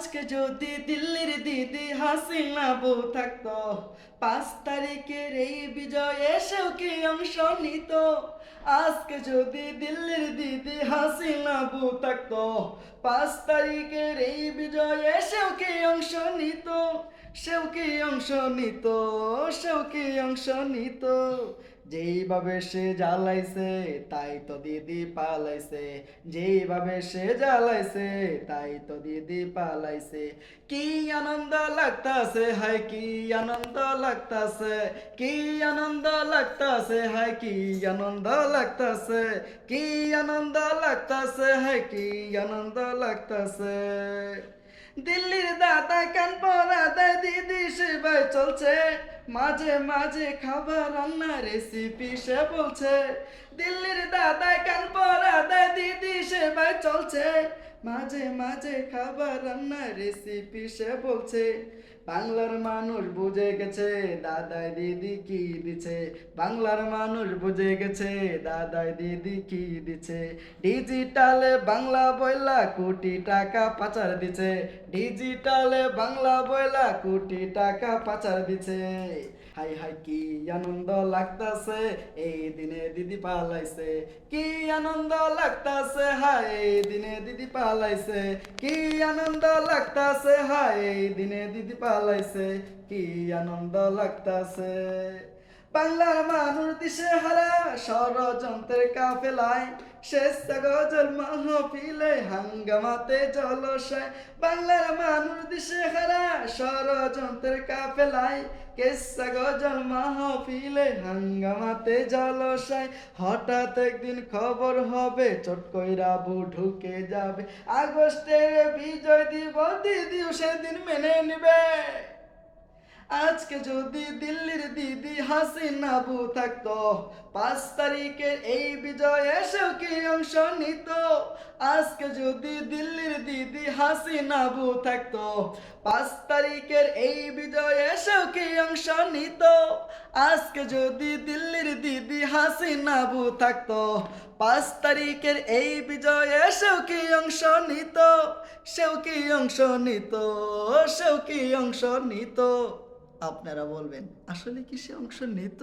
আজকে যদি দিল্লির দিদি হাসিনা বউ থাকতো, 5 তারিখের এই বিজয়ে সেও কি অংশ নিত? আজকে যদি দিল্লির দিদি হাসিনা বউ থাকতো, 5 তারিখের এই বিজয়ে সেও কি অংশ নিত? সেও কি অংশ নিত? সেও কি অংশ নিত? যেইভাবে সে জ্বালাইছে তাই তো দিদি পালাইছে। যেইভাবে সে জ্বালাইছে তাই তো দিদি পালাইছে। কি আনন্দ লাগতাছে, হায় কি আনন্দ লাগতাছে, কি আনন্দ লাগতাছে, হায় কি আনন্দ লাগতাছে, কি আনন্দ লাগতাছে, হায় কি আনন্দ লাগতাছে। দিল্লির দাদা কান পরা দেয়, দিদি সেবায় চলছে, মাঝে মাঝে খাবার রান্নার রেসিপি সে বলছে। দিল্লির দাদা কান পরা দেয়, দিদি সেবায় চলছে, মাঝে মাঝে খাবার রান্নার রেসিপি সে বলছে। বাংলার মানুষ বুঝে গেছে দাদাই দিদি কি দিছে, বাংলার মানুষ বুঝে গেছে দাদাই দিদি কি দিছে। ডিজিটালে বাংলা বইলা কোটি টাকা পাচার দিছে, ডিজিটালে বাংলা বইলা কোটি টাকা পাচার দিছে। হাই হাই কি আনন্দ লাগতাছে এই দিনে দিদি পালাইছে, কি আনন্দ লাগতাছে হাই এই দিনে দিদি পালাইছে, কি আনন্দ লাগতাছে হাই এই দিনে দিদি পালাইছে, কি আনন্দ লাগতাছে। বাংলার মানুষ দিশে হারা ষড়যন্ত্রের কাফেলায়, স্বেচ্ছা গজল মাহফিলে হাঙ্গামাতে জলসায়। বাংলার মানুষ দিশে হারা ষড়যন্ত্রের কাফেলায়, কেসা গজল মাহফিলে হাঙ্গামাতে জলসায়। হঠাৎ একদিন খবর হবে চট কইরা বউ ঢুকে যাবে, আগস্টের বিজয় দিবস দিদিও সেদিন মেনে নিবে। আজকে যদি দিল্লির দিদি হাসিনা বউ থাকতো, 5 তারিখের এই বিজয়ে সেও কি অংশ নিত? আজকে যদি দিল্লির দিদি হাসিনা বউ থাকতো, 5 তারিখের এই বিজয়ে সেও কি অংশ নিত? আজকে যদি দিল্লির দিদি হাসিনা বউ থাকতো, 5 তারিখের এই বিজয়ে সেও কি অংশ নিত? সেও কি অংশ নিত? সেও কি অংশ নিত? আপনারা বলবেন আসলে কি সে অংশ নিত?